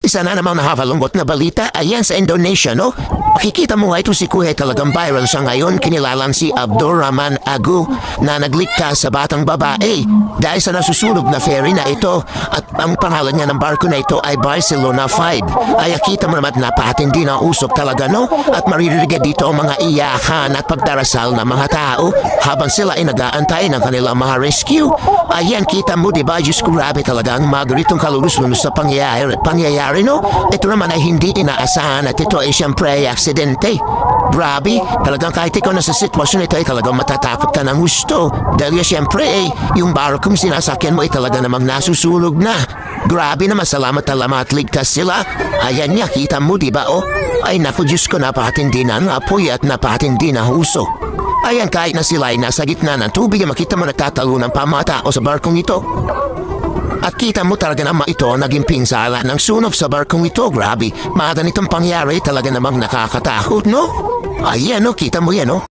Isa na namang nakakalungkot na balita, ayan sa Indonesia, no? Makikita mo nga ito si Kuya, talagang viral siya ngayon. Kinilalang si Abdurrahman Agu na nagligtas sa batang babae dahil sa nasusunog na ferry na ito. At ang pangalan niya ng barko na ito ay Barcelona 5. Ay kita mo naman napakatindi na usok talaga, no? At maririnig dito ang mga iyakan at pagdarasal ng mga tao habang sila ay nag-aantay ng kanilang mga rescue. Ayan, kita mo, diba? Diyos ko, grabe talaga ang mga ganitong kalulus-lulus sa pangyayari, no? Ito naman ay hindi inaasahan at ito ay siyempre ay aksidente. Grabe, talagang kahit ikaw na sa sitwasyon ito ay talagang matatakot ka ng gusto. Dahil siyempre yung barkong sinasakyan mo ay talaga namang nasusunog na. Grabe naman, salamat na lamang at ligtas sila. Ayan niya, kita mo, diba? Oh, ay naku, Diyos ko, napakatindi na ng apoy at napakatindi na huso. Ayan, kahit na sila ay nasa gitna ng tubig, makita mo nagtatalunan pa mga tao sa barkong ito. At kita mo talaga naman ito naging pinsala ng sunog sa barkong ito. Grabe, mga ganitong pangyari talaga namang nakakatakot, no? Ayan, no, kita mo yan, no?